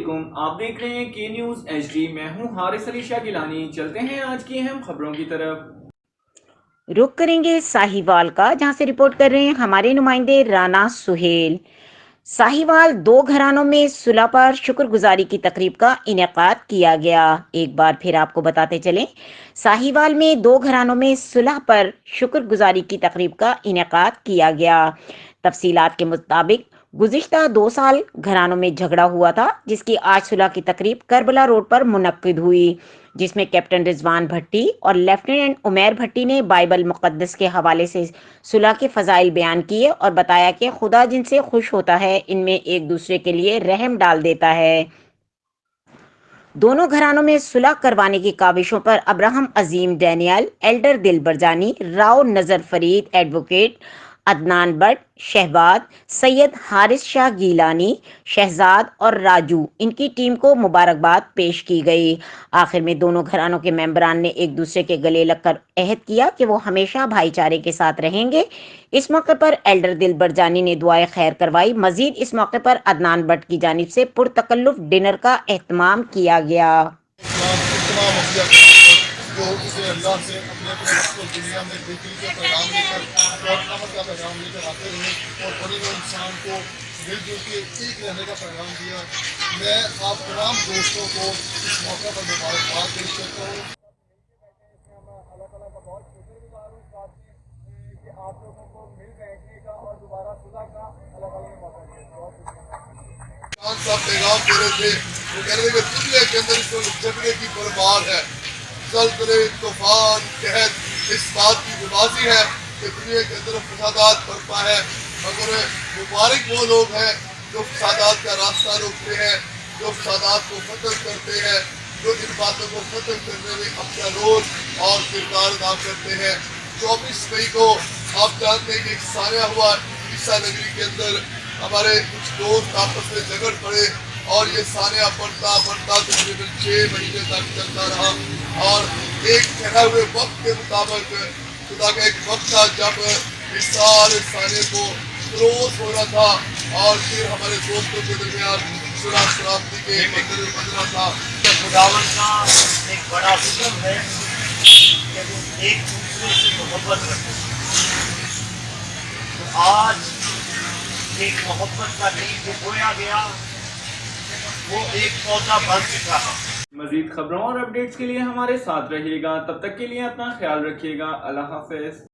علیکم، آپ دیکھ رہے ہیں کے نیوز ایچ ڈی۔ میں ہوں حارث علی شاہ گیلانی۔ چلتے ہیں آج کی اہم خبروں کی طرف۔ رخ کریں گے ساہیوال کا، جہاں سے رپورٹ کر رہے ہیں ہمارے نمائندے رانا سہیل۔ ساہیوال دو گھرانوں میں صلح پر شکر گزاری کی تقریب کا انعقاد کیا گیا۔ ایک بار پھر آپ کو بتاتے چلیں، ساہیوال میں دو گھرانوں میں صلح پر شکر گزاری کی تقریب کا انعقاد کیا گیا۔ تفصیلات کے مطابق گزشتہ 2 سال گھرانوں میں جھگڑا ہوا تھا، جس کی آج صلح کی تقریب کربلا روڈ پر منعقد ہوئی، جس میں کیپٹن رضوان بھٹی اور لیفٹیننٹ عمیر بھٹی نے بائبل مقدس کے حوالے سے صلح کے فضائل بیان کیے اور بتایا کہ خدا جن سے خوش ہوتا ہے ان میں ایک دوسرے کے لیے رحم ڈال دیتا ہے۔ دونوں گھرانوں میں صلح کروانے کی کاوشوں پر ابراہم عظیم ڈینیل، ایلڈر دل برجانی، راؤ نظر فرید، ایڈوکیٹ عدنان بٹ، شہباد، سید حارث شاہ گیلانی، شہزاد اور راجو ان کی ٹیم کو مبارکباد پیش کی گئی۔ آخر میں دونوں گھرانوں کے ممبران نے ایک دوسرے کے گلے لگ کر عہد کیا کہ وہ ہمیشہ بھائی چارے کے ساتھ رہیں گے۔ اس موقع پر ایلڈر دل برجانی نے دعائے خیر کروائی۔ مزید اس موقع پر عدنان بٹ کی جانب سے پرتکلف ڈنر کا اہتمام کیا گیا۔ جو اسے اللہ سے اپنے دنیا میں بہتری کا پیغام لے کر اور امن کا پیغام لے کر آتے رہے اور بڑے انسان کو مل جل کے ایک رہنے کا پیغام دیا۔ میں آپ تمام دوستوں کو اس موقع پر مبارکباد پیش کرتا ہوں۔ اللہ تعالیٰ کا بہت شکر گزار ہوں اس بات کی کہ آپ لوگوں کو مل بیٹھنے کا اور دوبارہ صلح کا اللہ تعالیٰ نے موقع دیا۔ بہت شکریہ۔ صاحب پیغام دے رہے تھے، وہ کہہ رہے تھے کہ دنیا کے اندر اس کو جھگڑے کی برباد ہے، زلزلے، طوفان، قحط اس بات کی گواہی ہے کہ دنیا کے اندر فسادات برپا ہے، مگر مبارک وہ لوگ ہیں جو فسادات کا راستہ روکتے ہیں، جو فسادات کو ختم کرتے ہیں، جو ان باتوں کو ختم کرنے میں اپنا رول اور کردار ادا کرتے ہیں۔ 24 مئی کو آپ جانتے ہیں کہ ایک سانحہ ہوا عیسیٰ نگری کے اندر، ہمارے کچھ دوست آپس میں جھگڑ پڑے اور یہ سانحہ بڑھتا بڑھتا تقریباً 6 مہینے تک چلتا رہا، اور ایک کہے ہوئے وقت کے مطابق خدا کا ایک وقت تھا جب اس سارے سانحے کو کلوز ہونا تھا اور پھر ہمارے دوستوں کے درمیان صلح سلامتی کے منظر بن رہا تھا۔ خداوند کا ایک بڑا حکم ہے کہ وہ ایک دوسرے سے محبت رکھیں۔ تو آج ایک محبت کا بیج جو بویا گیا وہ ایک پودا بن چکا ہے۔ مزید خبروں اور اپڈیٹس کے لیے ہمارے ساتھ رہیے گا، تب تک کے لیے اپنا خیال رکھیے گا۔ اللہ حافظ۔